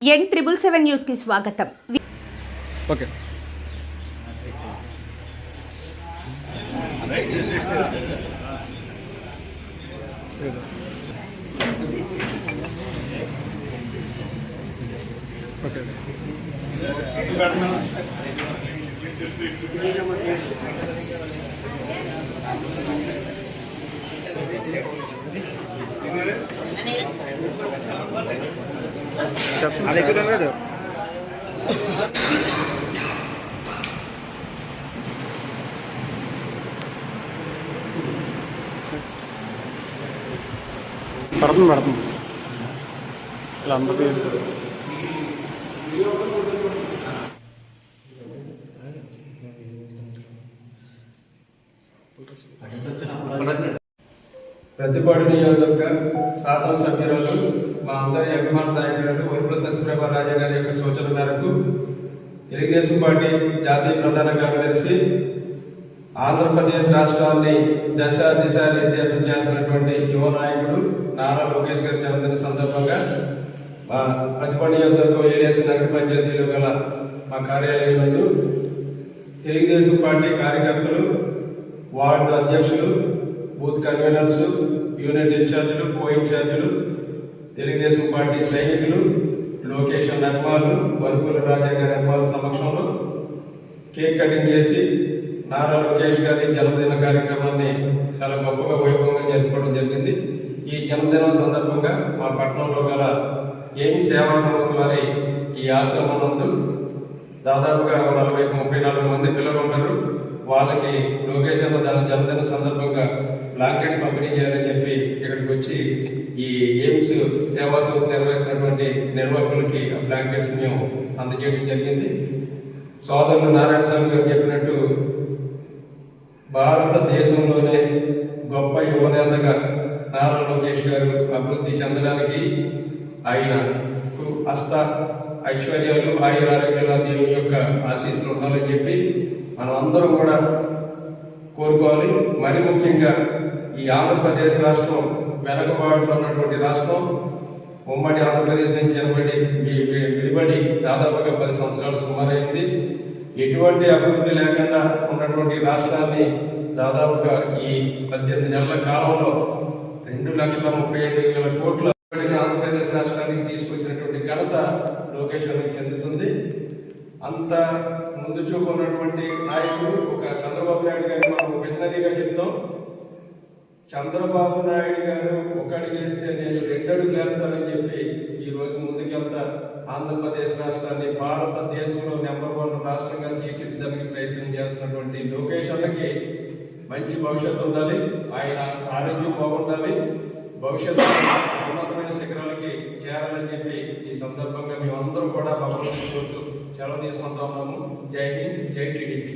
N777 news కి స్వాగతం. Okay okay పడుతుంది ఇలా అందరూ ప్రతిపాడు నియోజకవర్గ శాసనసభ్యురాలు మా అందరి అభిమాన నాయకురాలు వరుపుల సత్యప్రభ రాజా గారి యొక్క సూచన మేరకు తెలుగుదేశం పార్టీ జాతీయ ప్రధాన కార్యదర్శి ఆంధ్రప్రదేశ్ రాష్ట్రాన్ని దిశా నిర్దేశం చేస్తున్నటువంటి యువ నాయకుడు నారా లోకేష్ గారి జన్మదిన సందర్భంగా మా ప్రతిపాడు నియోజకవర్గం ఏలియాస్ నగర పంచాయతీలో గల మా కార్యాలయం నందు తెలుగుదేశం పార్టీ కార్యకర్తలు, వార్డు అధ్యక్షులు, బూత్ కన్వీనర్స్, యూనిట్ ఇన్ఛార్జీలు, కో ఇన్ఛార్జీలు, తెలుగుదేశం పార్టీ సైనికులు, లోకేష్ అభిమానులు, వరుపుల రాజా గారి అభిమానుల సమక్షంలో కేక్ కటింగ్ చేసి నారా లోకేష్ గారి జన్మదిన కార్యక్రమాన్ని చాలా గొప్పగా వైభవంగా జరుపుకోవడం జరిగింది. ఈ జన్మదినం సందర్భంగా మా పట్టణంలో గల ఏమి సేవా సంస్థ వారి ఈ ఆశ్రమం నందు దాదాపుగా 40-34 మంది పిల్లలు ఉంటారు. వాళ్ళకి లోకేష్ అన్న దాని జన్మదిన సందర్భంగా బ్లాంకెట్స్ పంపిణీ చేయాలని చెప్పి ఇక్కడికి వచ్చి ఈ ఎయిమ్స్ సేవా సంస్థ నిర్వహిస్తున్నటువంటి నిర్వాహకులకి ఆ బ్లాంకెట్స్ మేము అందజేయడం జరిగింది. సోదరులు నారాయణ స్వామి గారు చెప్పినట్టు భారతదేశంలోనే గొప్ప యువనేతగా నారా లోకేష్ గారు అభివృద్ధి చెందడానికి ఆయన అష్ట ఐశ్వర్యాలు, ఆయురారోగ్యాల దేవుని యొక్క ఆశీస్సులు ఉండాలని చెప్పి మనం అందరం కూడా కోరుకోవాలి. మరి ముఖ్యంగా ఈ ఆంధ్రప్రదేశ్ రాష్ట్రం వెనకబాటులో ఉన్నటువంటి రాష్ట్రం, ఉమ్మడి ఆంధ్రప్రదేశ్ నుంచి విడిపడి దాదాపుగా 10 సంవత్సరాలు సుమారైంది. ఎటువంటి అభివృద్ధి లేకుండా ఉన్నటువంటి రాష్ట్రాన్ని దాదాపుగా ఈ 18 నెలల కాలంలో 2,35,000 కోట్ల ఆంధ్రప్రదేశ్ రాష్ట్రానికి తీసుకొచ్చినటువంటి ఘనత లోకేష్ గారికి చెందుతుంది. అంత ముందు చూపు ఉన్నటువంటి నాయకుడు ఒక చంద్రబాబు నాయుడు గారిని మనం విజనరీగా చెప్తాం. చంద్రబాబు నాయుడు గారు ఒక అడుగు వేస్తే నేను 2 అడుగులు వేస్తానని చెప్పి ఈరోజు ముందుకెళ్తా ఆంధ్రప్రదేశ్ రాష్ట్రాన్ని భారతదేశంలో నెంబర్ 1 రాష్ట్రంగా తీర్చిదిద్దడానికి ప్రయత్నం చేస్తున్నటువంటి లోకేష్ అన్నకి మంచి భవిష్యత్తు ఉండాలి. ఆయన ఆరోగ్యం బాగుండాలి, భవిష్యత్తు ఉన్నతమైన శిఖరాలకి చేరాలని చెప్పి ఈ సందర్భంగా మేమందరం కూడా భగవంతుని కోరుతూ సెలవు తీసుకుంటా ఉన్నాము. జై హింద్, జై టీడీపీ.